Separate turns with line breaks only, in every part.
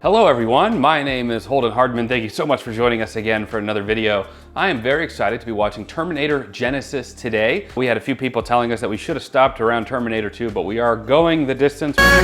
Hello everyone, my name is Holden Hardman. Thank you so much for joining us again for another video. I am very excited to be watching Terminator Genisys today. We had a few people telling us that we should have stopped around Terminator 2, but we are going the distance. We're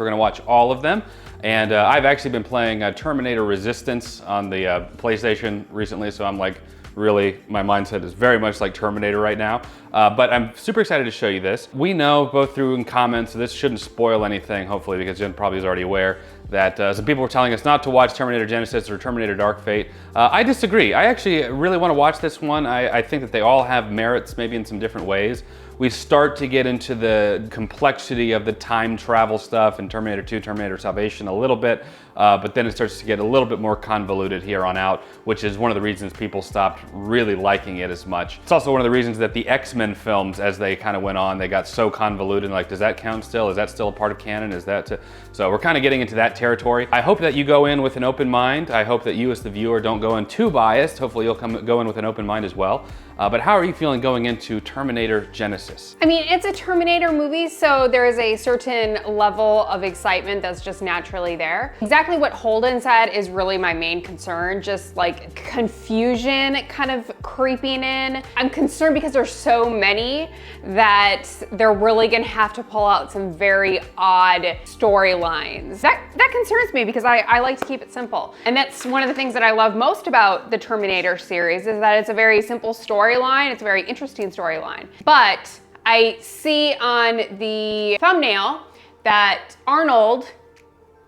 gonna watch all of them. And I've actually been playing Terminator Resistance on the PlayStation recently, so I'm like, really, my mindset is very much like Terminator right now. But I'm super excited to show you this. We know, both through in comments, so this shouldn't spoil anything, hopefully, because Jen probably is already aware, that some people were telling us not to watch Terminator Genisys or Terminator Dark Fate. I disagree. I actually really want to watch this one. I think that they all have merits, maybe in some different ways. We start to get into the complexity of the time travel stuff in Terminator 2, Terminator Salvation a little bit, but then it starts to get a little bit more convoluted here on out, which is one of the reasons people stopped really liking it as much. It's also one of the reasons that the X-Men films, as they kind of went on, they got so convoluted, like, does that count still? Is that still a part of canon? Is that So we're kind of getting into that territory. I hope that you go in with an open mind. I hope that you as the viewer don't go in too biased. Hopefully you'll go in with an open mind as well. But how are you feeling going into Terminator Genisys?
I mean, it's a Terminator movie, so there is a certain level of excitement that's just naturally there. Exactly what Holden said is really my main concern, just like confusion kind of creeping in. I'm concerned because there's so many that they're really gonna have to pull out some very odd storylines. That concerns me because I like to keep it simple. And that's one of the things that I love most about the Terminator series is that it's a very simple storyline. It's a very interesting storyline. But I see on the thumbnail that Arnold,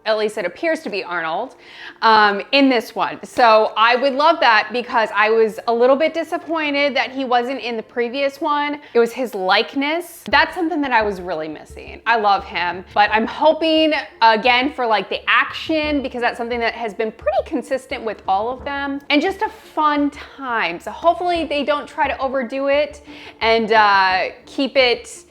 at least it appears to be Arnold, in this one. So I would love that because I was a little bit disappointed that he wasn't in the previous one. It was his likeness. That's something that I was really missing. I love him, but I'm hoping again for like the action because that's something that has been pretty consistent with all of them and just a fun time. So hopefully they don't try to overdo it and keep it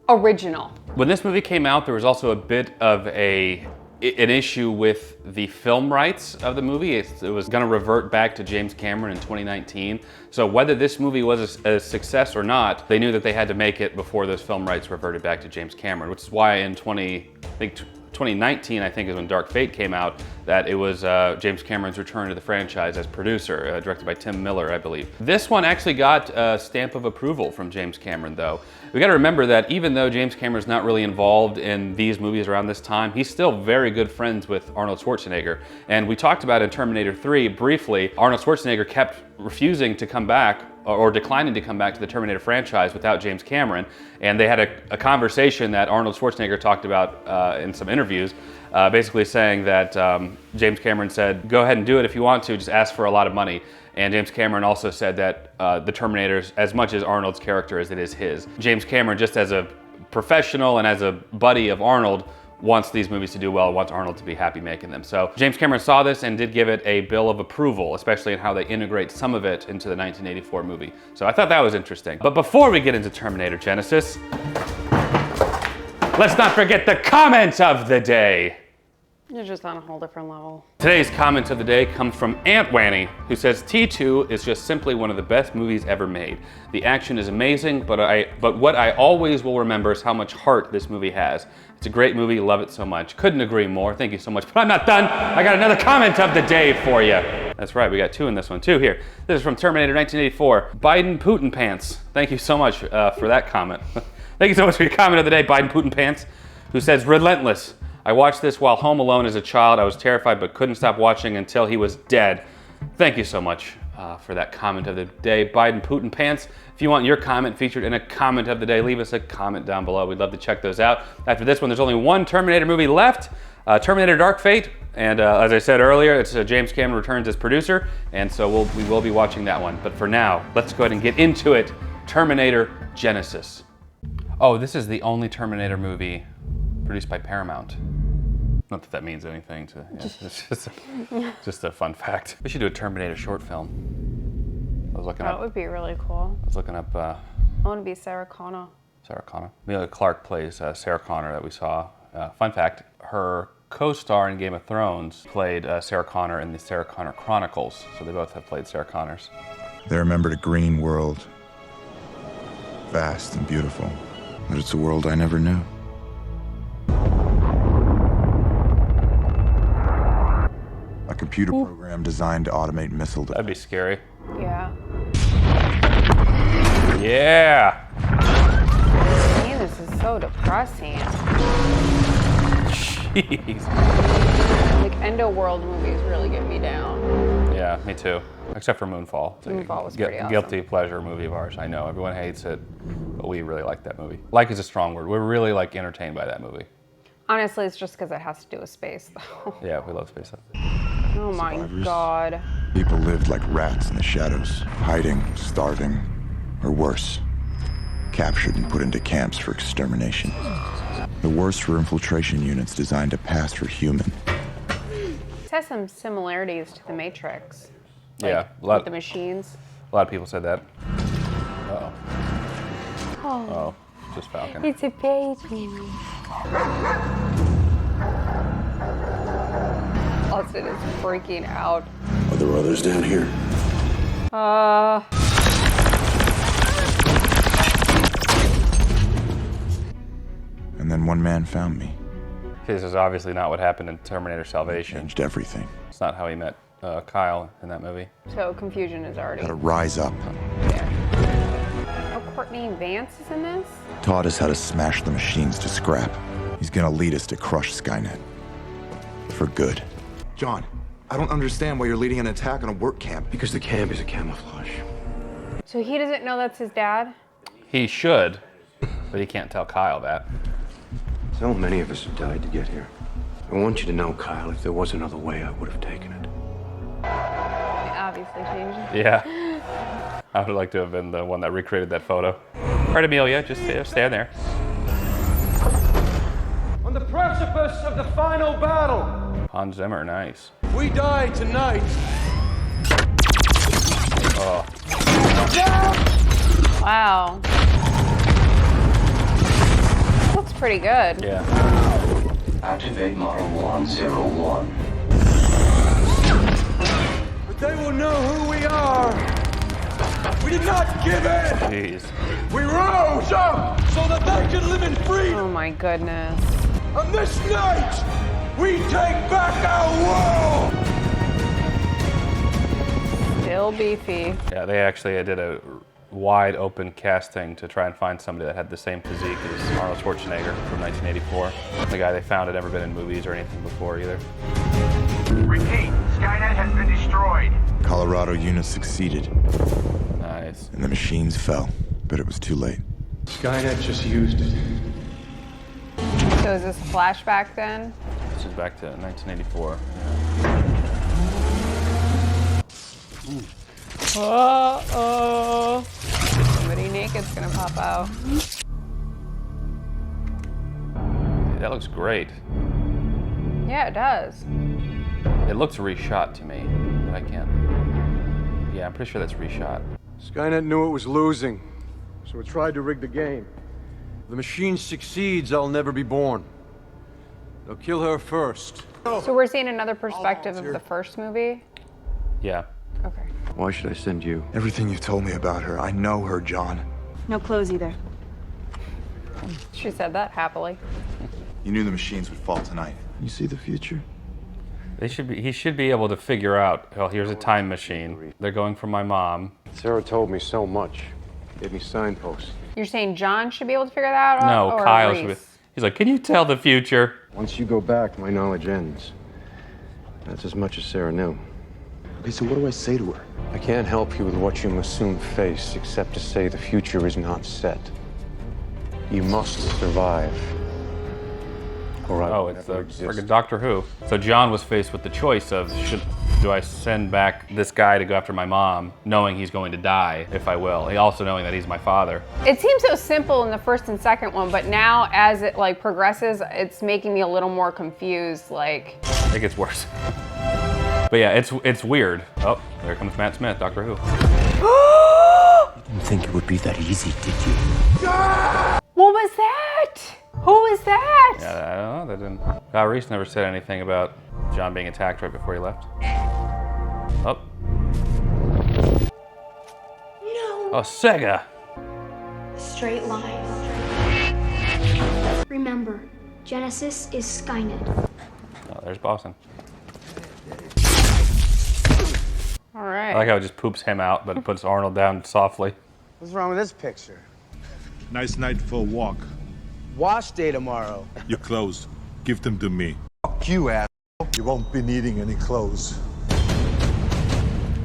original.
When this movie came out, there was also a bit of an issue with the film rights of the movie. It was gonna revert back to James Cameron in 2019. So whether this movie was a success or not, they knew that they had to make it before those film rights reverted back to James Cameron, which is why in 2019, I think is when Dark Fate came out, that it was James Cameron's return to the franchise as producer, directed by Tim Miller, I believe. This one actually got a stamp of approval from James Cameron though. We gotta remember that even though James Cameron's not really involved in these movies around this time, he's still very good friends with Arnold Schwarzenegger. And we talked about in Terminator 3 briefly, Arnold Schwarzenegger kept refusing to come back or declining to come back to the Terminator franchise without James Cameron. And they had a conversation that Arnold Schwarzenegger talked about in some interviews, basically saying that James Cameron said, go ahead and do it if you want to, just ask for a lot of money. And James Cameron also said that the Terminators, as much as Arnold's character as it is his, James Cameron, just as a professional and as a buddy of Arnold, wants these movies to do well, wants Arnold to be happy making them. So James Cameron saw this and did give it a bill of approval, especially in how they integrate some of it into the 1984 movie. So I thought that was interesting. But before we get into Terminator Genisys, let's not forget the comment of the day.
You're just on a whole different level.
Today's comment of the day comes from Aunt Wanny, who says T2 is just simply one of the best movies ever made. The action is amazing, but what I always will remember is how much heart this movie has. It's a great movie, love it so much. Couldn't agree more, thank you so much. But I'm not done, I got another comment of the day for you. That's right, we got two in this one too. Here, this is from Terminator 1984, Biden Putin Pants. Thank you so much for that comment. Thank you so much for your comment of the day, Biden Putin Pants, who says, relentless. I watched this while home alone as a child. I was terrified but couldn't stop watching until he was dead. Thank you so much for that comment of the day, Biden Putin Pants. If you want your comment featured in a comment of the day, leave us a comment down below. We'd love to check those out. After this one, there's only one Terminator movie left, Terminator Dark Fate. And as I said earlier, it's James Cameron returns as producer, and so we will be watching that one. But for now, let's go ahead and get into it. Terminator Genisys. Oh, this is the only Terminator movie produced by Paramount. Not that that means anything to, it's just a fun fact. We should do a Terminator short film. I was looking up.
That would be really cool.
I was looking up.
I want to be Sarah Connor.
Sarah Connor. Amelia Clarke plays Sarah Connor that we saw. Fun fact, her co-star in Game of Thrones played Sarah Connor in the Sarah Connor Chronicles. So they both have played Sarah Connors.
They remembered a green world. Vast and beautiful. But it's a world I never knew. computer program designed to automate missile
That'd be scary.
Yeah.
Yeah!
Man, this is so depressing.
Jeez.
Like, Endoworld movies really get me down.
Yeah, me too. Except for Moonfall. It's
Moonfall was pretty awesome.
Guilty pleasure movie of ours. I know, everyone hates it, but we really like that movie. Like is a strong word. We're really like entertained by that movie.
Honestly, it's just because it has to do with space, though.
Yeah, we love space.
Oh my
Survivors.
God.
People lived like rats in the shadows, hiding, starving, or worse, captured and put into camps for extermination. The worst were infiltration units designed to pass for human.
This has some similarities to The Matrix.
Yeah,
With the machines.
A lot of people said that. Uh-oh. Oh, just Falcon.
It's a baby. Austin is freaking out.
Are there others down here?
And then one man found me.
This is obviously not what happened in Terminator Salvation.
Changed everything.
It's not how he met Kyle in that movie.
So confusion is already
Had to rise up.
there. Oh, Courtney Vance is in this?
Taught us how to smash the machines to scrap. He's gonna lead us to crush Skynet. For good.
John, I don't understand why you're leading an attack on a work camp.
Because the camp is a camouflage.
So he doesn't know that's his dad?
He should, but he can't tell Kyle that.
So many of us have died to get here. I want you to know, Kyle, if there was another way, I would have taken it.
It obviously changed.
Yeah. I would like to have been the one that recreated that photo. All right, Amelia, just stand there.
On the precipice of the final battle,
Hans Zimmer, nice.
we die tonight.
Oh,
Wow. Looks pretty good.
yeah.
Activate Model 101.
But they will know who we are. We did not give in.
Jeez.
We rose up so that they could live in freedom.
Oh my goodness.
On this night, we take back our world.
Still beefy.
Yeah, they actually did a wide open casting to try and find somebody that had the same physique as Arnold Schwarzenegger from 1984. The guy they found had never been in movies or anything before either.
Repeat, Skynet has been destroyed.
Colorado unit succeeded,
Nice.
and the machines fell, but it was too late.
Skynet just used it.
So is this a flashback then?
This is back to 1984.
Uh-oh. Somebody naked's gonna pop out.
That looks great.
Yeah, it does.
It looks reshot to me, but I can't. Yeah, I'm pretty sure that's reshot.
Skynet knew it was losing, so it tried to rig the game. If the machine succeeds, I'll never be born. They'll kill her first.
So we're seeing another perspective of the first movie?
Yeah.
Okay.
Why should I send you?
Everything you've told me about her, I know her, John.
No clothes either.
She said that happily.
You knew the machines would fall tonight. You see the future?
He should be able to figure out, oh, here's a time machine. They're going for my mom.
Sarah told me so much. Gave me signposts.
You're saying John should be able to figure that out?
No,
or
Kyle should be.
Reese?
He's like, can you tell the future?
Once you go back, my knowledge ends. That's as much as Sarah knew.
Okay, so what do I say to her?
I can't help you with what you must soon face, except to say the future is not set. You must survive. Or I
Oh,
will
it's
never
the
exist.
friggin' Doctor Who. So John was faced with the choice of, do I send back this guy to go after my mom, knowing he's going to die, if I will. He also knowing that he's my father.
It seems so simple in the first and second one, but now as it like progresses, it's making me a little more confused. Like,
It gets worse. But yeah, it's weird. Oh, there comes Matt Smith, Doctor Who.
Didn't think it would be that easy, did you?
what was that? Who was that?
Yeah, I don't know. That didn't. Kyle Reese never said anything about John being attacked right before he left. Oh.
No.
Oh, Sega.
Straight line. Remember, Genisys is Skynet.
Oh, there's Boston.
right.
I like how it just poops him out, but it puts Arnold down softly.
What's wrong with this picture?
Nice night for a walk.
Wash day tomorrow.
Your clothes. Give them to me.
Fuck you, asshole. You won't be needing any clothes.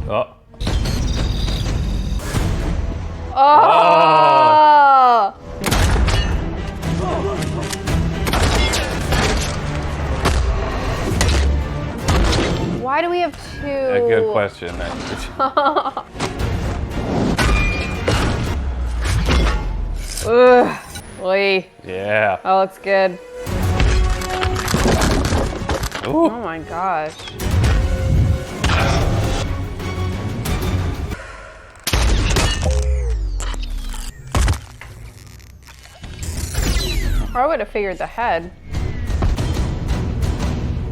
Oh.
Oh! Why do we have two?
A good question.
Ugh. Oy.
Yeah.
Oh, it's good.
Ooh.
Oh my gosh. I would have figured the head.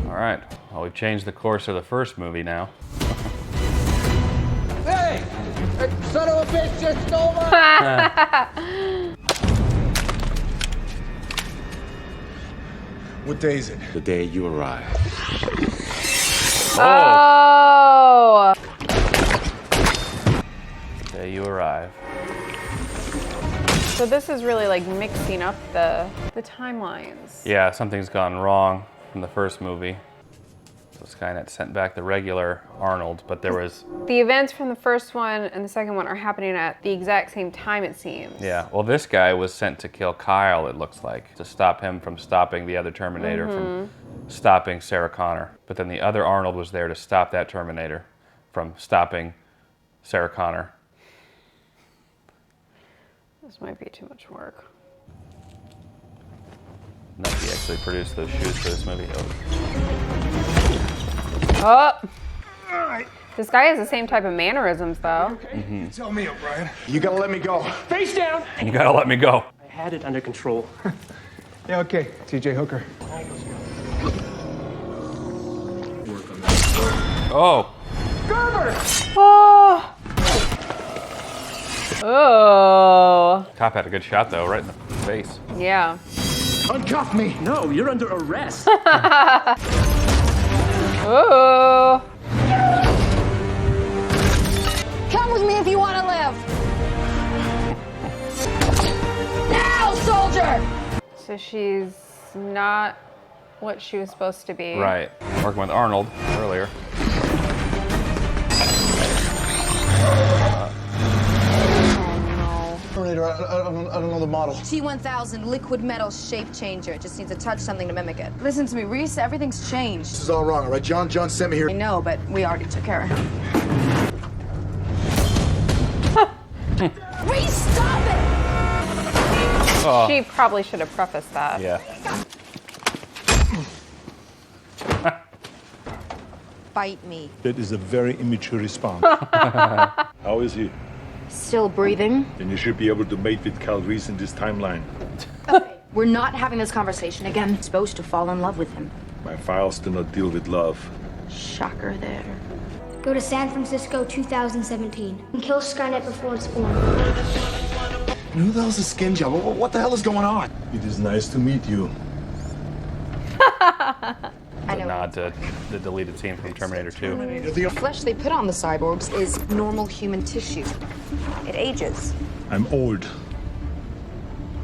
All right. Well, we've changed the course of the first movie now.
Hey! Son of a bitch just stole my...
What day is it?
The day you arrive.
Oh!
There you arrive.
So this is really like mixing up the timelines.
Yeah, something's gone wrong from the first movie. So Skynet sent back the regular Arnold, but there was...
The events from the first one and the second one are happening at the exact same time, it seems.
Yeah, well, this guy was sent to kill Kyle, it looks like, to stop him from stopping the other Terminator from stopping Sarah Connor. But then the other Arnold was there to stop that Terminator from stopping Sarah Connor.
This might be too much work.
Nike actually produced those shoes for this movie.
Oh! This guy has the same type of mannerisms, though.
Okay. Tell me, O'Brien. You gotta let me go.
Face down!
You gotta let me go.
I had it under control.
Yeah, okay. TJ Hooker.
Oh!
Oh! Oh!
Cop had a good shot, though, right in the face.
Yeah.
Uncuff me!
No, you're under arrest.
Oh!
Come with me if you want to live. Now, soldier!
So she's not what she was supposed to be.
Right. Working with Arnold earlier.
Terminator, I don't know the model.
T-1000 liquid metal shape changer. It just needs to touch something to mimic it. Listen to me, Reese. Everything's changed.
This is all wrong, all right? John sent me here.
I know, but we already took care of him. Reese, stop it!
Oh.
She probably should have prefaced that.
Yeah.
Bite me.
That is a very immature response. How is he?
Still breathing?
Then you should be able to mate with Cal Reese in this timeline.
Okay, we're not having this conversation again. I'm supposed to fall in love with him.
My files do not deal with love.
Shocker there.
Go to San Francisco 2017 and kill Skynet before it's born.
Who the hell's a skin job? What the hell is going on?
It is nice to meet you.
It's a nod to the deleted scene from Terminator 2.
The flesh they put on the cyborgs is normal human tissue. It ages.
I'm old,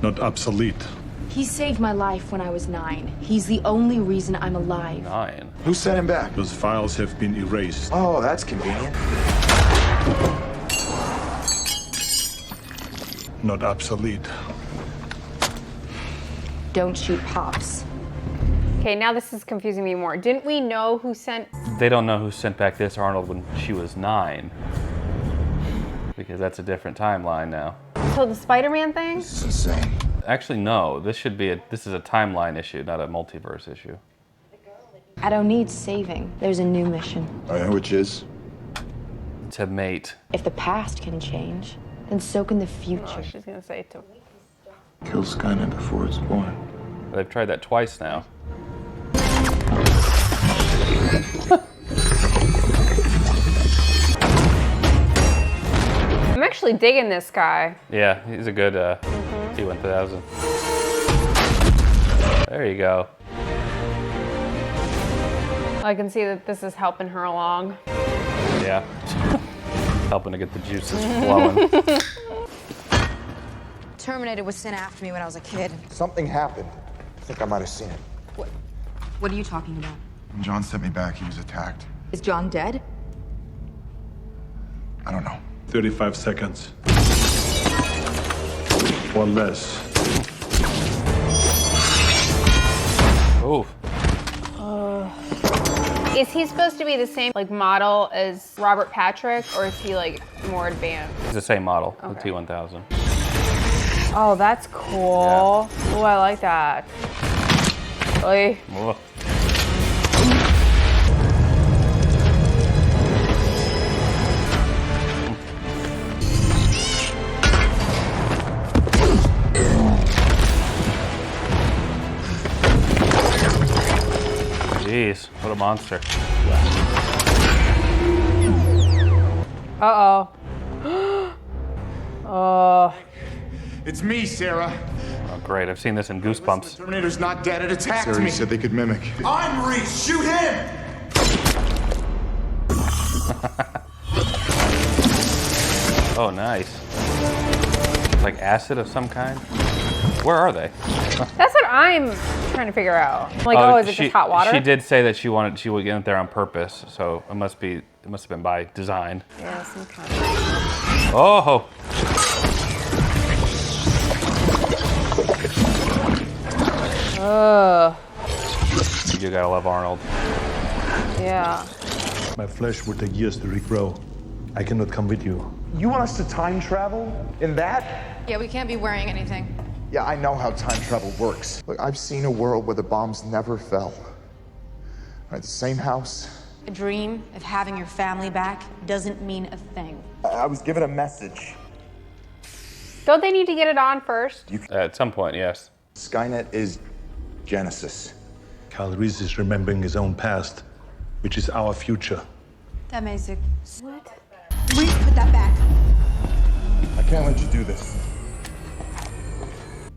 not obsolete.
He saved my life when I was 9. He's the only reason I'm alive.
9.
Who sent him back?
Those files have been erased.
Oh, that's convenient.
Not obsolete.
Don't shoot Pops.
Okay, now this is confusing me more. Didn't we know who sent...
They don't know who sent back this Arnold when she was 9. Because that's a different timeline now.
So the Spider-Man thing?
This is insane.
Actually, no. This is a timeline issue, not a multiverse issue.
I don't need saving. There's a new mission.
Which is?
To mate.
If the past can change, then so can the future.
Oh, she's gonna say to...
Kill Skynet before it's born.
They've tried that twice now.
I'm actually digging this guy.
Yeah, he's a good T-1000. There you go.
I can see that this is helping her along.
Yeah. Helping to get the juices flowing.
Terminator was sent after me when I was a kid.
Something happened. I think I might have seen it.
What are you talking about?
When John sent me back, he was attacked.
Is John dead?
I don't know.
35 seconds. Or less.
Oh.
Is he supposed to be the same like model as Robert Patrick, or is he like more advanced?
It's the same model, the
Okay.
T1000.
Oh, that's cool.
Yeah.
Oh, I like that. Oy.
Whoa. Jeez, what a monster.
Uh-oh. Oh.
It's me, Sarah.
Oh, great. I've seen this in Goosebumps.
Terminator's not dead. It attacked
Sarah,
me.
you said they could mimic.
I'm Reese. Shoot him!
Oh, nice. It's like acid of some kind. Where are they?
That's what I'm trying to figure out. Like, oh, is it just hot water?
She did say that she would get there on purpose, so it must have been by design.
Yeah, some kind.
Oh.
Ugh.
You gotta love Arnold.
Yeah.
My flesh will take years to regrow. I cannot come with you.
You want us to time travel? In that?
Yeah, we can't be wearing anything.
Yeah, I know how time travel works. Look, I've seen a world where the bombs never fell. Right, the same house.
A dream of having your family back doesn't mean a thing.
I was given a message.
Don't they need to get it on first?
At some point, yes.
Skynet is Genisys.
Kyle Reese is remembering his own past, which is our future.
That makes it.
What?
Reese, put that back.
I can't let you do this.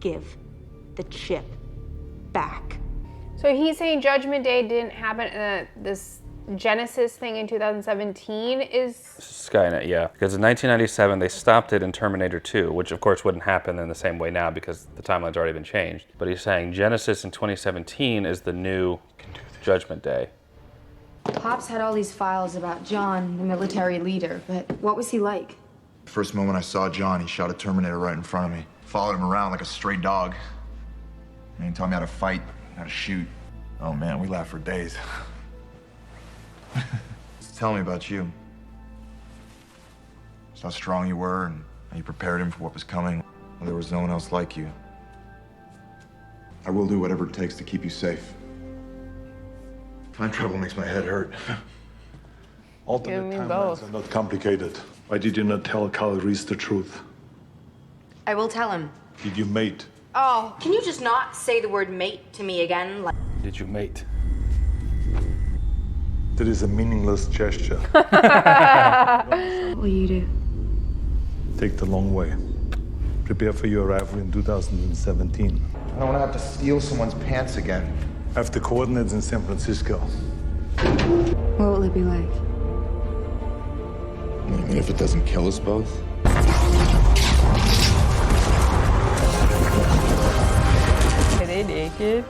Give the chip back.
So he's saying Judgment Day didn't happen, this Genisys thing in 2017 is...
Skynet, yeah. Because in 1997, they stopped it in Terminator 2, which of course wouldn't happen in the same way now because the timeline's already been changed. But he's saying Genisys in 2017 is the new Judgment Day.
Pops had all these files about John, the military leader, but what was he like?
First moment I saw John, he shot a Terminator right in front of me. Followed him around like a stray dog. And he taught me how to fight, how to shoot. Oh man, we laughed for days. Just tell me about you. Just how strong you were and how you prepared him for what was coming. There was no one else like you. I will do whatever it takes to keep you safe. Time travel makes my head hurt.
Alternate
me
timelines
both.
are not complicated. Why did you not tell Kyle Reese the truth?
I will tell him.
Did you mate?
Oh, can you just not say the word mate to me again? Like,
Did you mate?
That is a meaningless gesture.
what will you do?
Take the long way. Prepare for your arrival in 2017.
I don't want to have to steal someone's pants again.
I have the coordinates in San Francisco.
What will it be like?
I mean, if it doesn't kill us both?
Are they naked?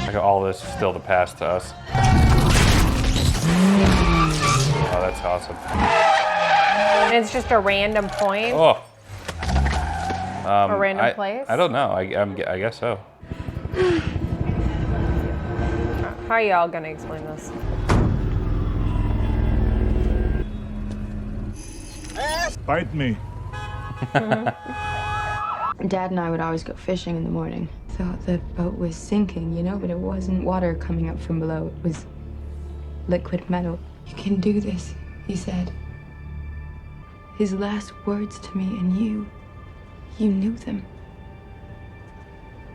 Like all this is still the past to us. Oh, that's awesome.
And it's just a random point?
Oh.
A random place?
I don't know. I guess so.
How are y'all gonna explain this?
Bite me.
Dad and I would always go fishing in the morning. Thought the boat was sinking, you know, but it wasn't water coming up from below. It was liquid metal. You can do this, he said. His last words to me, and you knew them.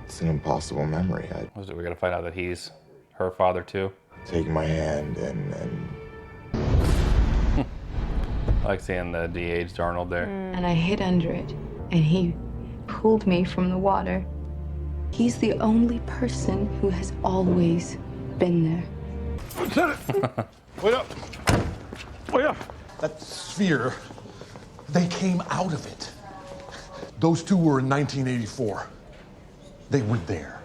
It's an impossible memory.
We're gonna find out that he's her father too.
Taking my hand and
I like seeing the de-aged Arnold there.
And I hid under it, and he pulled me from the water. He's the only person who has always been there.
Lieutenant! Wait up! Wait up! That sphere, they came out of it. Those two were in 1984. They were there.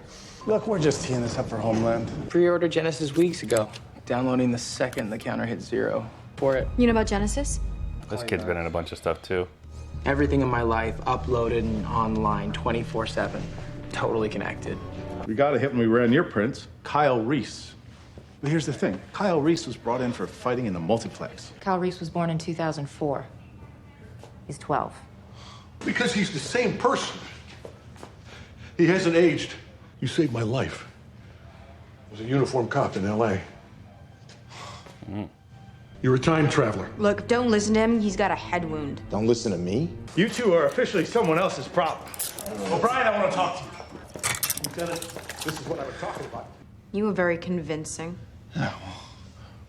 Look, we're just teeing this up for Homeland. Pre-order Genisys weeks ago. Downloading the second the counter hit 0. For it.
You know about Genisys?
This kid's been in a bunch of stuff too.
Everything in my life uploaded and online 24/7. Totally connected.
We got a hit when we ran your prints, Kyle Reese. But here's the thing. Kyle Reese was brought in for fighting in the multiplex.
Kyle Reese was born in 2004. He's 12.
Because he's the same person. He hasn't aged. You saved my life. I was a uniformed cop in L.A. You're a time traveler.
Look, don't listen to him. He's got a head wound.
Don't listen to me?
You two are officially someone else's problem. O'Brien, I want to talk to you.
Lieutenant, this is what I was talking about.
You were very convincing.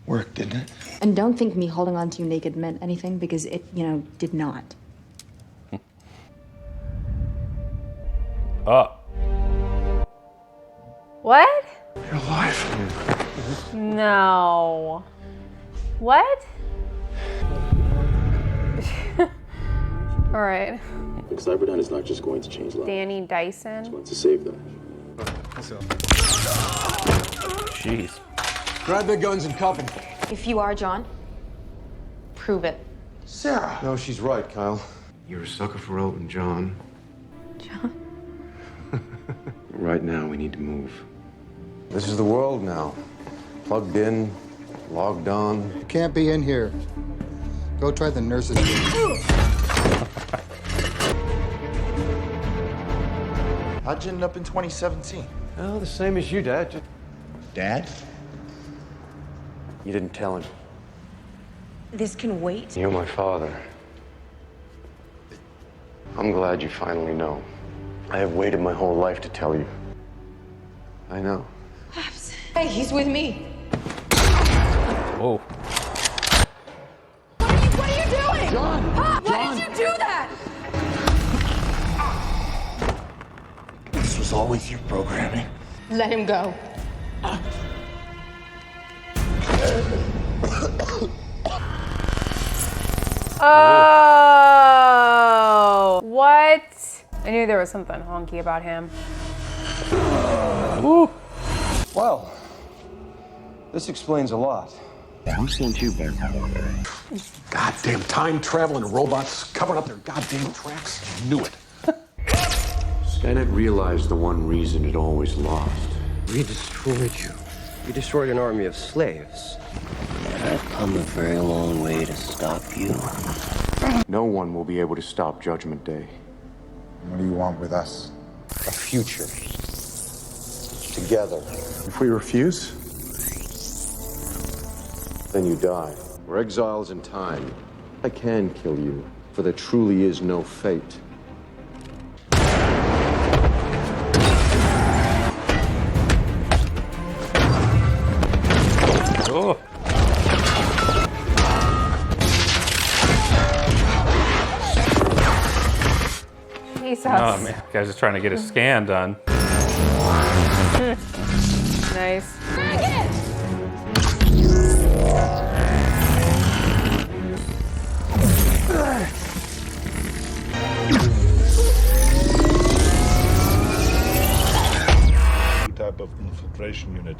Worked, didn't it?
And don't think me holding on to you naked meant anything, because it, did not.
Oh.
What?
You're alive.
No. What? All right.
Cyberdyne is not just going to change lives.
Danny Dyson.
It's going to save them.
Jeez.
Grab their guns and cuff them.
If you are John, prove it.
Sarah. No, she's right, Kyle.
You're a sucker for Elton John.
John?
Right now, we need to move. This is the world now. Plugged in, logged on.
You can't be in here. Go try the nurse's room.
How'd you end up in 2017?
Oh, the same as you, Dad.
Dad?
You didn't tell him.
This can wait.
You're my father. I'm glad you finally know. I have waited my whole life to tell you. I know.
Hey, he's with me.
Oh.
What are you doing?
John!
Why did you do that?
This was always your programming.
Let him go.
Oh, what? I knew there was something honky about him.
Woo. Well, this explains a lot.
Who sent you back?
Goddamn time traveling robots covering up their goddamn tracks. Knew it.
Skynet realized the one reason it always lost.
We destroyed you. We destroyed an army of slaves.
I've come a very long way to stop you.
No one will be able to stop Judgment Day.
What do you want with us?
A future. Together.
If we refuse,
Then you die. We're exiles in time. I can kill you, for there truly is no fate.
Oh.
Jesus.
Oh man, guy's just trying to get his scan done.
Nice.
Type of infiltration unit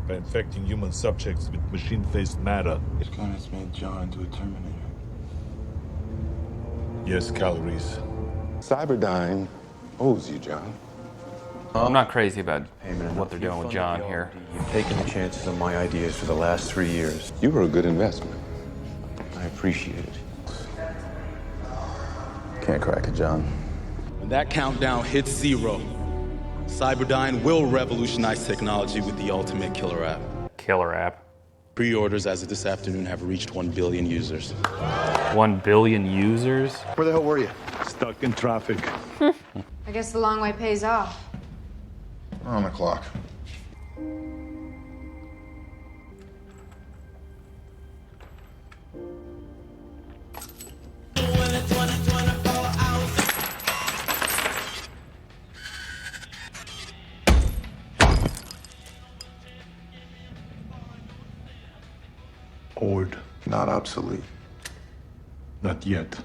by infecting human subjects with machine-faced matter.
Skynet made John into a Terminator.
Yes, calories.
Cyberdyne owes you, John.
I'm not crazy about
man,
what they're doing with John here.
You've taken the chances on my ideas for the last 3 years. You were a good investment. I appreciate it.
Can't crack it, John.
When that countdown hits 0, Cyberdyne will revolutionize technology with the ultimate killer app.
Killer app.
Pre-orders as of this afternoon have reached 1 billion users.
1 billion users?
Where the hell were you?
Stuck in traffic.
I guess the long way pays off.
We're on the clock.
Old.
Not obsolete.
Not yet.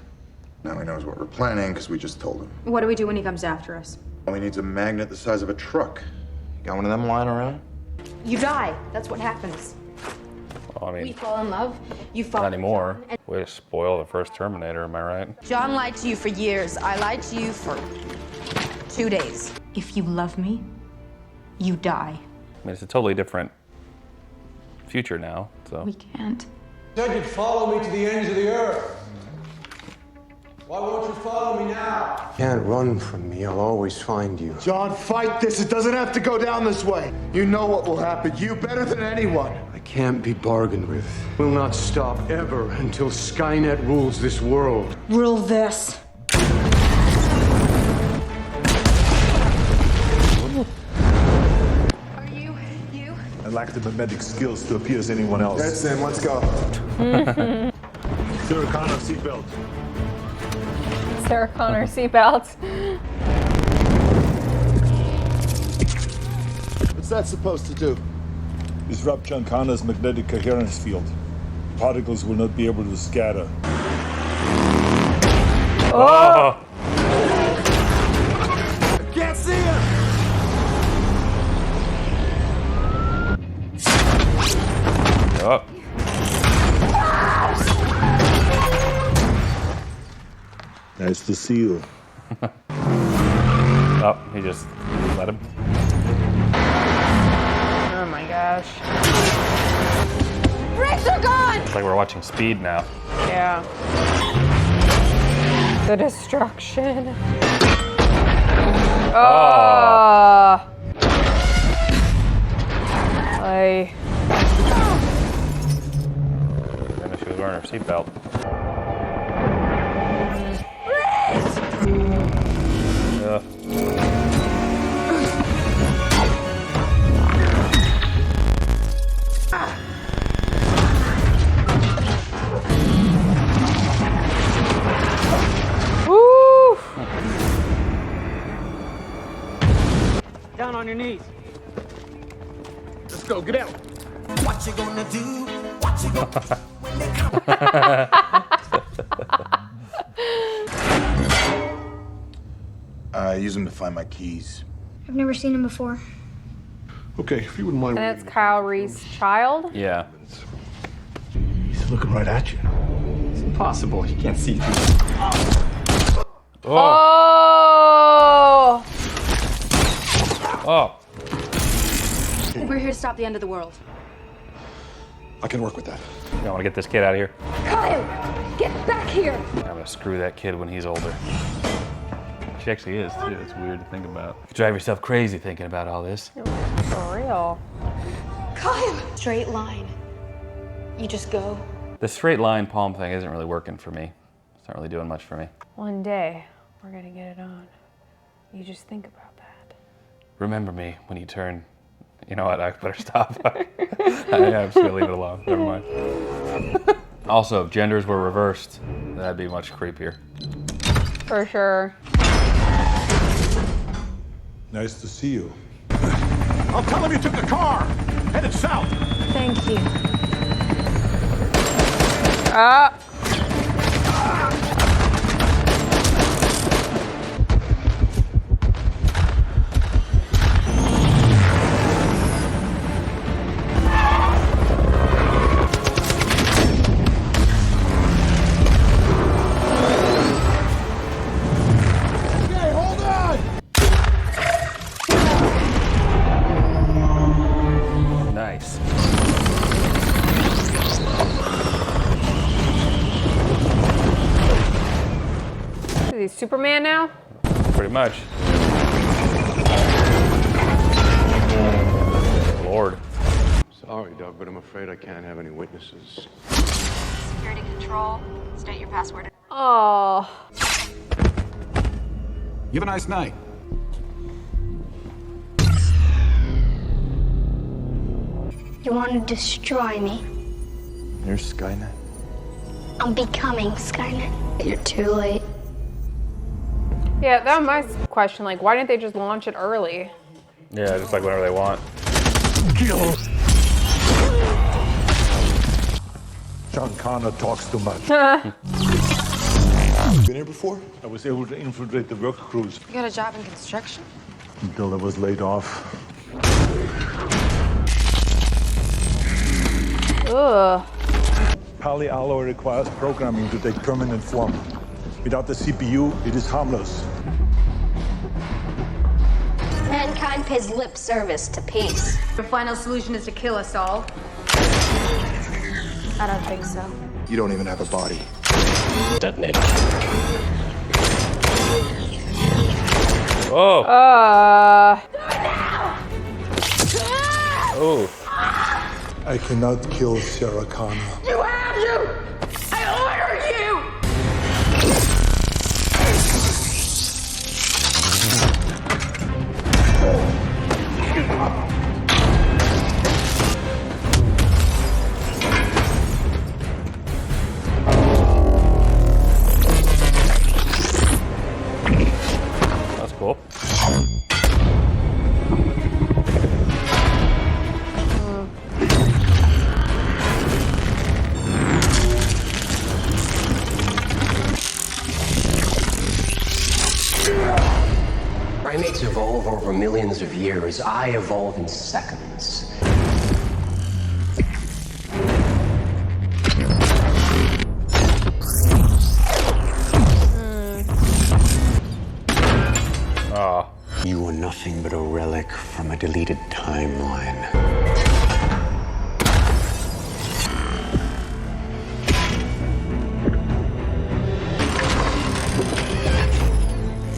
Now he knows what we're planning because we just told him.
What do we do when he comes after us?
All he needs a magnet the size of a truck. Got one of them lying around?
You die. That's what happens.
Well, I mean,
We fall in love. You fall.
not anymore. Way to spoil the first Terminator, am I right?
John lied to you for years. I lied to you for 2 days. If you love me, you die.
I mean, it's a totally different future now, so.
We can't.
Said you'd follow me to the ends of the earth. Why won't you follow me now?
Can't run from me. I'll always find you.
John, fight this. It doesn't have to go down this way. You know what will happen. You better than anyone.
I can't be bargained with. Will not stop ever until Skynet rules this world.
Rule this.
I lack the mimetic skills to appear as anyone else.
That's him. Let's go.
Sarah Connor, seatbelt.
Sarah Connor seatbelt.
What's that supposed to do?
Disrupt John Connor's magnetic coherence field. Particles will not be able to scatter.
Oh!
I can't see him.
Oh.
Nice to see you.
Oh, he just let him.
Oh my gosh. Brakes are gone!
It's like we're watching Speed now.
Yeah. The destruction.
Oh. And she was wearing her seatbelt.
Woo!
Down on your knees. Let's go, get out. What you gonna do? What you gonna do when they come?
I use them to find my keys.
I've never seen him before.
Okay, if you wouldn't mind.
And it's Kyle Reese's child?
Yeah.
He's looking right at you.
It's impossible. He can't see through.
Oh!
Oh.
We're here to stop the end of the world.
I can work with that.
I want to get this kid out of here.
Kyle, get back here.
I'm gonna screw that kid when he's older. She actually is too. It's weird to think about. You drive yourself crazy thinking about all this.
For real.
Kyle.
Straight line. You just go.
The straight line palm thing isn't really working for me. It's not really doing much for me.
One day, we're gonna get it on. You just think about that.
Remember me when you turn. You know what? I better stop. I'm just gonna leave it alone. Never mind. Also, if genders were reversed, that'd be much creepier.
For sure.
Nice to see you.
I'll tell him you took the car. Headed south.
Thank you.
Ah!
Nice.
Is he Superman now?
Pretty much. Lord.
Sorry, Doug, but I'm afraid I can't have any witnesses.
Security control. State your password.
Oh.
You have a nice night.
You want to destroy me.
You're Skynet.
I'm becoming Skynet. You're too late.
Yeah, that was my question. Like, why didn't they just launch it early?
Yeah, just like whenever they want.
Kill.
John Connor talks too much.
Been here before?
I was able to infiltrate the work crews
You got a job in construction?
until I was laid off.
Ugh.
Polyalloy requires programming to take permanent form. Without the CPU, it is harmless.
Mankind pays lip service to peace.
Your final solution is to kill us all?
I don't think so.
You don't even have a body.
Detonator.
Oh. Oh.
I cannot kill Sarah Connor.
You have to! I order you!
That's cool.
Primates evolve over millions of years. I evolve in seconds.
Oh.
You are nothing but a relic from a deleted timeline.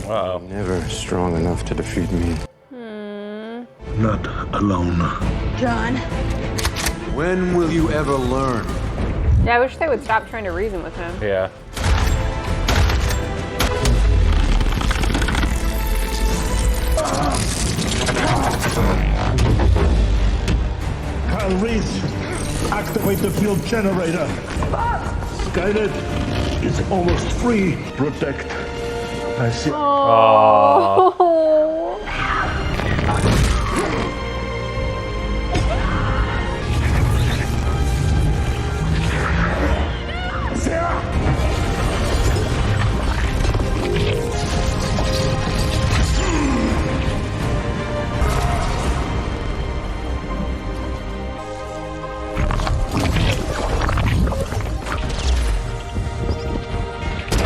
Uh-oh.
Never strong enough to defeat me.
Not alone.
John.
When will you ever learn?
Yeah, I wish they would stop trying to reason with him.
Yeah.
Kyle Reese, activate the field generator. Skynet is almost free. Protect. I see.
Oh.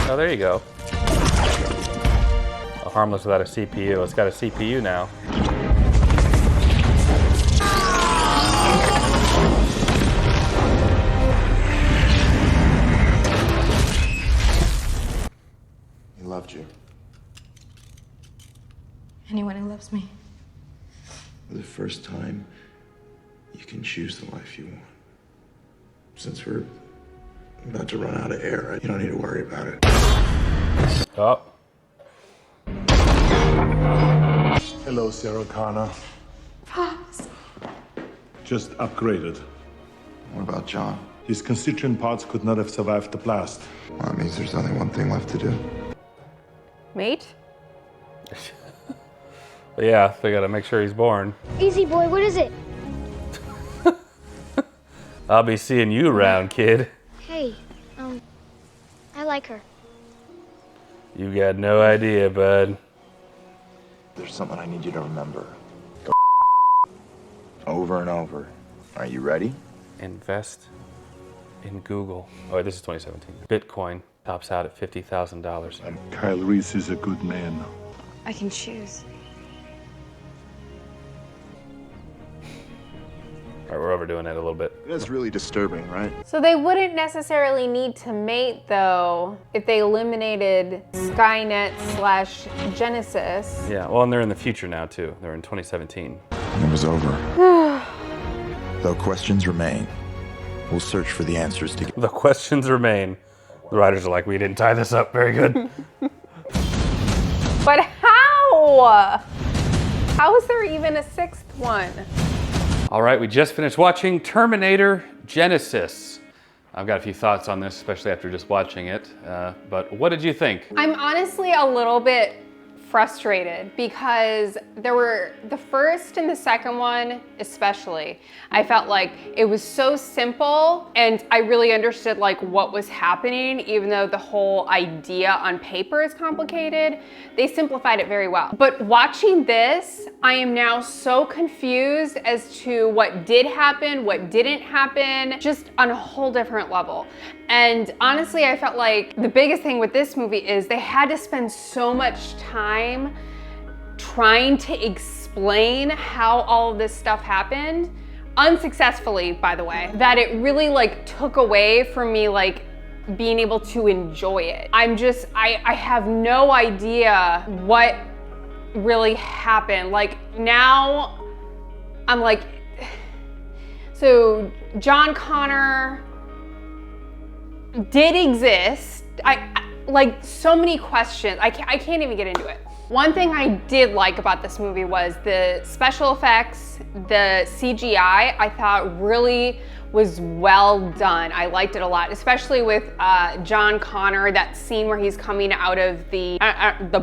Oh, there you go. Harmless without a CPU. It's got a CPU now.
He loved you.
Anyone who loves me.
For the first time, you can choose the life you want. Since we're about to run out of air, you don't need to worry about it.
Oh.
Hello, Sarah Connor.
Pops.
Just upgraded.
What about John?
His constituent parts could not have survived the blast.
Well, that means there's only one thing left to do.
Mate?
But yeah, they gotta make sure he's born.
Easy boy, what is it?
I'll be seeing you around, kid.
Hey, I like her.
You got no idea, bud.
There's something I need you to remember. Go over and over. Are you ready?
Invest in Google. Oh, this is 2017. Bitcoin tops out at $50,000.
And Kyle Reese is a good man.
I can choose.
All right, we're overdoing it a little bit.
That's really disturbing, right?
So they wouldn't necessarily need to mate though if they eliminated Skynet / Genisys.
Yeah, well, and they're in the future now too. They're in 2017.
It was over. Though questions remain, we'll search for the answers together.
The questions remain. The writers are like, we didn't tie this up very good.
But how? How is there even a sixth one?
All right, we just finished watching Terminator Genisys. I've got a few thoughts on this, especially after just watching it. But what did you think?
I'm honestly a little bit frustrated because there were the first and the second one especially, I felt like it was so simple and I really understood like what was happening, even though the whole idea on paper is complicated. They simplified it very well. But watching this, I am now so confused as to what did happen, what didn't happen, just on a whole different level. And honestly, I felt like the biggest thing with this movie is they had to spend so much time trying to explain how all of this stuff happened, unsuccessfully, by the way, that it really like took away from me like being able to enjoy it. I have no idea what really happened. Like now I'm like, so John Connor did exist. I like so many questions. I can't even get into it. One thing I did like about this movie was the special effects, the CGI, I thought really was well done. I liked it a lot, especially with John Connor, that scene where he's coming out of the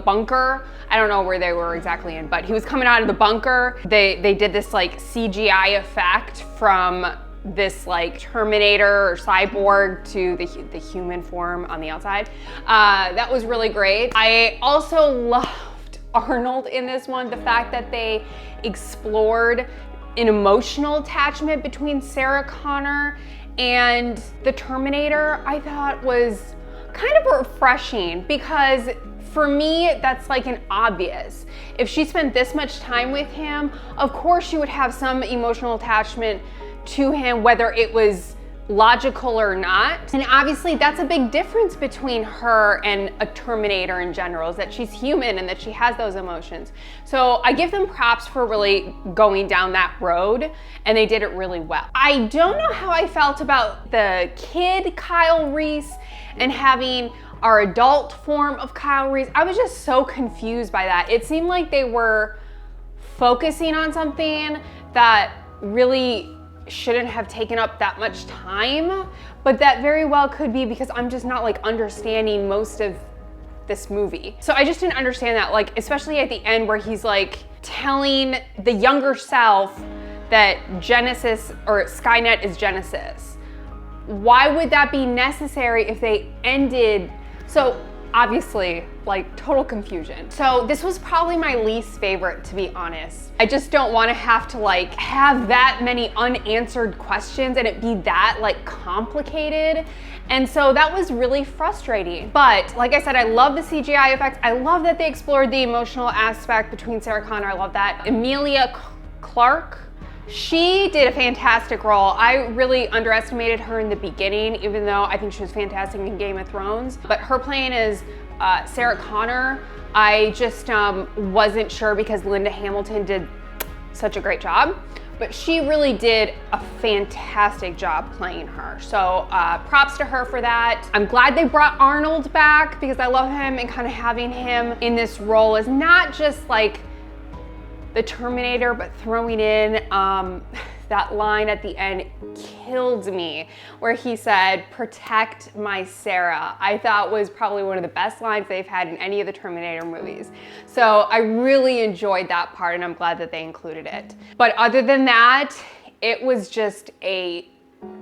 bunker. I don't know where they were exactly in, but he was coming out of the bunker. They did this like CGI effect from this like Terminator or cyborg to the human form on the outside. That was really great. I also loved Arnold in this one, the fact that they explored an emotional attachment between Sarah Connor and the Terminator. I thought was kind of refreshing because for me, that's like an obvious. If she spent this much time with him, of course she would have some emotional attachment to him, whether it was logical or not. And obviously that's a big difference between her and a Terminator in general, is that she's human and that she has those emotions. So I give them props for really going down that road, and they did it really well. I don't know how I felt about the kid Kyle Reese and having our adult form of Kyle Reese. I was just so confused by that. It seemed like they were focusing on something that really shouldn't have taken up that much time, but that very well could be because I'm just not like understanding most of this movie. So I just didn't understand that, like especially at the end where he's like telling the younger self that Genisys or Skynet is Genisys. Why would that be necessary if they ended? So obviously, like total confusion. So this was probably my least favorite, to be honest. I just don't want to have to like have that many unanswered questions and it be that like complicated. And so that was really frustrating. But like I said, I love the CGI effects. I love that they explored the emotional aspect between Sarah Connor. I love that. Emilia Clarke, she did a fantastic role. I really underestimated her in the beginning, even though I think she was fantastic in Game of Thrones. But her playing as Sarah Connor, I just wasn't sure because Linda Hamilton did such a great job. But she really did a fantastic job playing her. So props to her for that. I'm glad they brought Arnold back because I love him, and kind of having him in this role is not just like the Terminator, but throwing in that line at the end killed me, where he said, "Protect my Sarah," I thought was probably one of the best lines they've had in any of the Terminator movies. So I really enjoyed that part, and I'm glad that they included it. But other than that, it was just a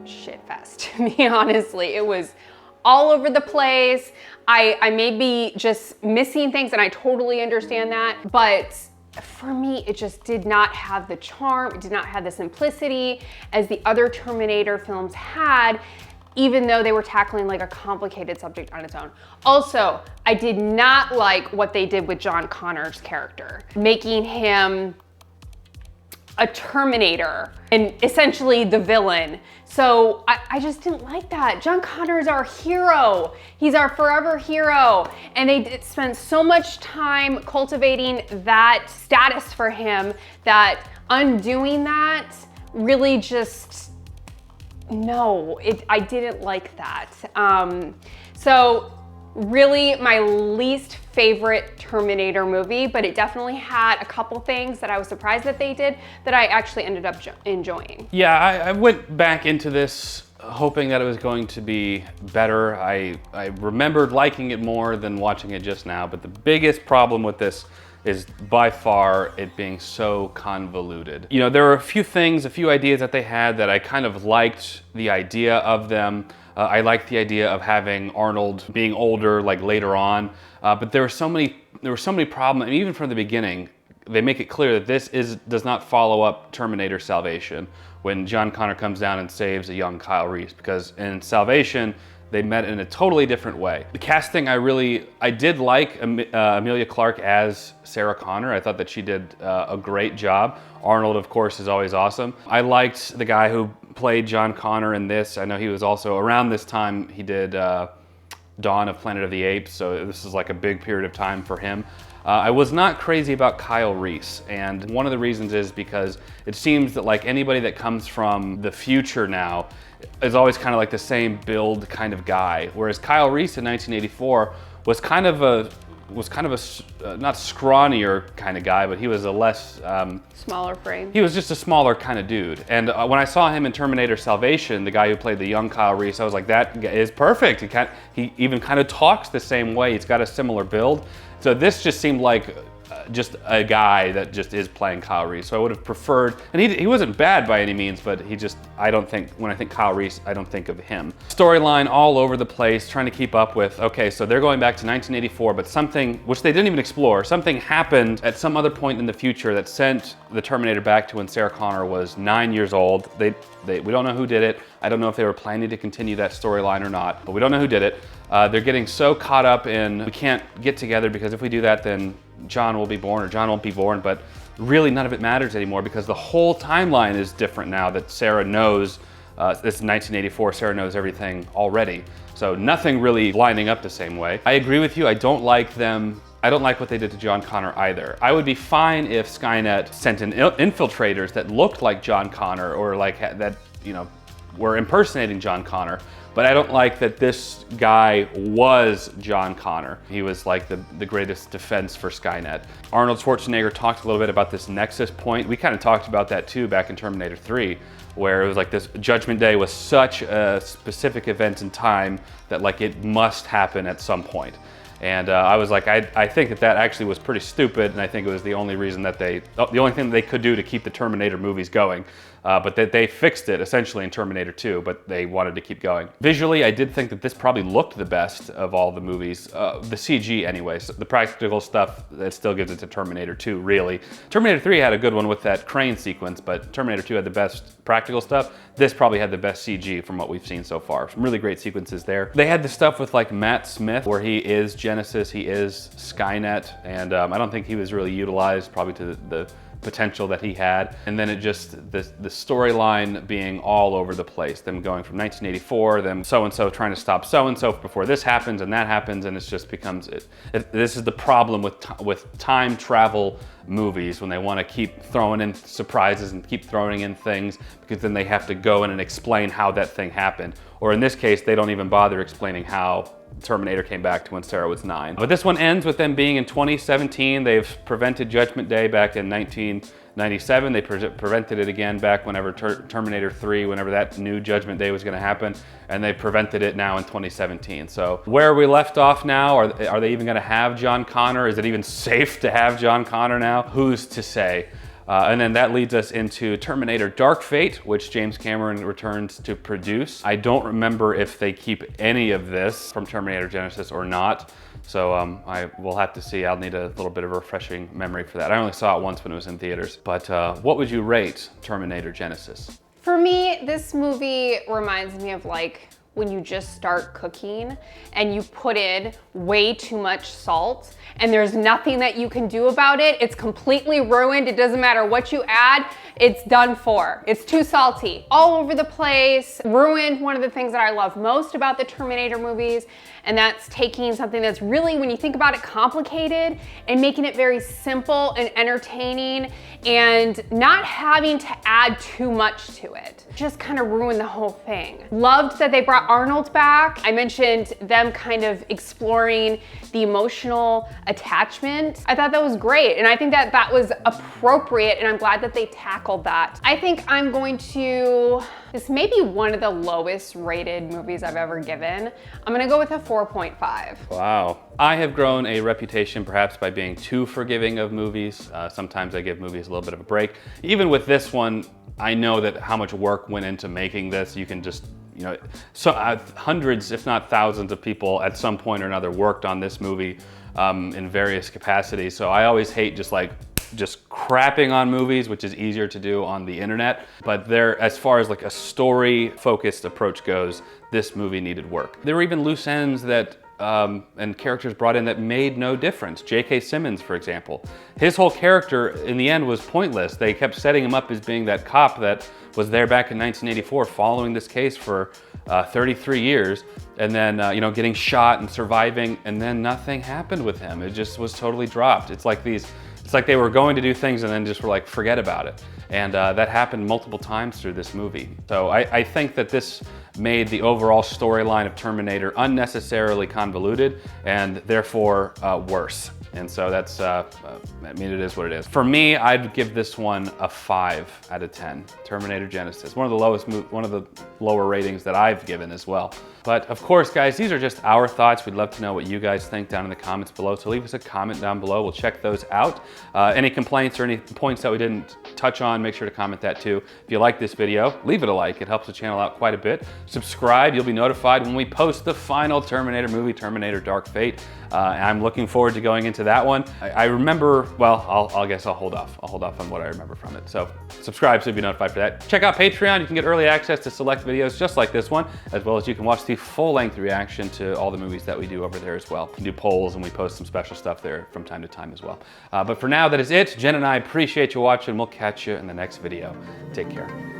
shit fest, to me, honestly. It was all over the place. I may be just missing things, and I totally understand that, but for me, it just did not have the charm, it did not have the simplicity as the other Terminator films had, even though they were tackling like a complicated subject on its own. Also, I did not like what they did with John Connor's character, making him a Terminator and essentially the villain. So I just didn't like that. John Connor is our hero. He's our forever hero. And they spent so much time cultivating that status for him that undoing that really just, no, I didn't like that. So really my least favorite Terminator movie, but it definitely had a couple things that I was surprised that they did that I actually ended up enjoying.
Yeah, I went back into this hoping that it was going to be better. I remembered liking it more than watching it just now, but the biggest problem with this is by far it being so convoluted. You know, there were a few things, a few ideas that they had that I kind of liked the idea of them. I liked the idea of having Arnold being older, like later on, but there were so many problems, and even from the beginning, they make it clear that this does not follow up Terminator Salvation, when John Connor comes down and saves a young Kyle Reese, because in Salvation, they met in a totally different way. The casting, I did like Emilia Clarke as Sarah Connor. I thought that she did a great job. Arnold, of course, is always awesome. I liked the guy who played John Connor in this. I know he was also, around this time, he did Dawn of Planet of the Apes, so this is like a big period of time for him. I was not crazy about Kyle Reese, and one of the reasons is because it seems that like anybody that comes from the future now is always kind of like the same build kind of guy, whereas Kyle Reese in 1984 was kind of a not scrawnier kind of guy, but he was a less
smaller frame.
He was just a smaller kind of dude. And when I saw him in Terminator Salvation, the guy who played the young Kyle Reese, I was like, that is perfect. He even kind of talks the same way. He's got a similar build. So this just seemed like just a guy that just is playing Kyle Reese. So I would have preferred, and he wasn't bad by any means, but I don't think, when I think Kyle Reese, I don't think of him. Storyline all over the place, trying to keep up with, okay, so they're going back to 1984, but something, which they didn't even explore, something happened at some other point in the future that sent the Terminator back to when Sarah Connor was 9 years old. We don't know who did it. I don't know if they were planning to continue that storyline or not, but we don't know who did it. They're getting so caught up in, we can't get together because if we do that, then John will be born or John won't be born, but really none of it matters anymore because the whole timeline is different now that Sarah knows, this is 1984, Sarah knows everything already. So nothing really lining up the same way. I agree with you, I don't like what they did to John Connor either. I would be fine if Skynet sent in infiltrators that looked like John Connor or like that, you know, were impersonating John Connor. But I don't like that this guy was John Connor. He was like the greatest defense for Skynet. Arnold Schwarzenegger talked a little bit about this Nexus point. We kind of talked about that too back in Terminator 3, where it was like this Judgment Day was such a specific event in time that like it must happen at some point. And I was like, I think that actually was pretty stupid, and I think it was the only reason that the only thing that they could do to keep the Terminator movies going. But they fixed it essentially in Terminator 2, but they wanted to keep going. Visually, I did think that this probably looked the best of all the movies. The CG anyways, the practical stuff, that still gives it to Terminator 2, really. Terminator 3 had a good one with that crane sequence, but Terminator 2 had the best practical stuff. This probably had the best CG from what we've seen so far. Some really great sequences there. They had the stuff with like Matt Smith, where he is Genisys, he is Skynet, and I don't think he was really utilized probably to the potential that he had. And then it just, the storyline being all over the place. Them going from 1984, them so-and-so trying to stop so-and-so before this happens and that happens, and it just becomes, this is the problem with time travel movies, when they want to keep throwing in surprises and keep throwing in things, because then they have to go in and explain how that thing happened. Or in this case, they don't even bother explaining how Terminator came back to when Sarah was 9. But this one ends with them being in 2017. They've prevented Judgment Day back in 1997. They prevented it again back whenever Terminator 3, whenever that new Judgment Day was going to happen, and they prevented it now in 2017. So where are we left off now? Are they even going to have John Connor? Is it even safe to have John Connor now? Who's to say? And then that leads us into Terminator Dark Fate, which James Cameron returns to produce. I don't remember if they keep any of this from Terminator Genisys or not. So I will have to see. I'll need a little bit of a refreshing memory for that. I only saw it once when it was in theaters. But what would you rate Terminator Genisys?
For me, this movie reminds me of like when you just start cooking and you put in way too much salt and there's nothing that you can do about it. It's completely ruined. It doesn't matter what you add, it's done for. It's too salty. All over the place, ruined one of the things that I love most about the Terminator movies, and that's taking something that's really, when you think about it, complicated and making it very simple and entertaining and not having to add too much to it. Just kind of ruined the whole thing. Loved that they brought brought Arnold back. I mentioned them kind of exploring the emotional attachment. I thought that was great, and I think that that was appropriate, and I'm glad that they tackled that. I think I'm going to, this may be one of the lowest rated movies I've ever given. I'm gonna go with a 4.5.
Wow. I have grown a reputation perhaps by being too forgiving of movies. Sometimes I give movies a little bit of a break. Even with this one, I know that how much work went into making this. You can just, you know, so hundreds, if not thousands of people at some point or another worked on this movie in various capacities. So I always hate just crapping on movies, which is easier to do on the internet. But there, as far as like a story-focused approach goes, this movie needed work. There were even loose ends that and characters brought in that made no difference. J.K. Simmons, for example. His whole character in the end was pointless. They kept setting him up as being that cop that was there back in 1984 following this case for 33 years and then you know, getting shot and surviving, and then nothing happened with him. It just was totally dropped. It's like they were going to do things and then just were like, forget about it. And that happened multiple times through this movie. So I think that this made the overall storyline of Terminator unnecessarily convoluted and therefore worse. And so that's, I mean, it is what it is. For me, I'd give this one a 5 out of 10. Terminator Genisys, one of the lower ratings that I've given as well. But of course, guys, these are just our thoughts. We'd love to know what you guys think down in the comments below. So leave us a comment down below. We'll check those out. Any complaints or any points that we didn't touch on, make sure to comment that too. If you like this video, leave it a like. It helps the channel out quite a bit. Subscribe, you'll be notified when we post the final Terminator movie, Terminator Dark Fate. I'm looking forward to going into that one. I remember, well, I guess I'll hold off. I'll hold off on what I remember from it. So subscribe so you'll be notified for that. Check out Patreon. You can get early access to select videos just like this one, as well as you can watch the full-length reaction to all the movies that we do over there as well. We do polls and we post some special stuff there from time to time as well. But for now, that is it. Jen and I appreciate you watching. We'll catch you in the next video. Take care.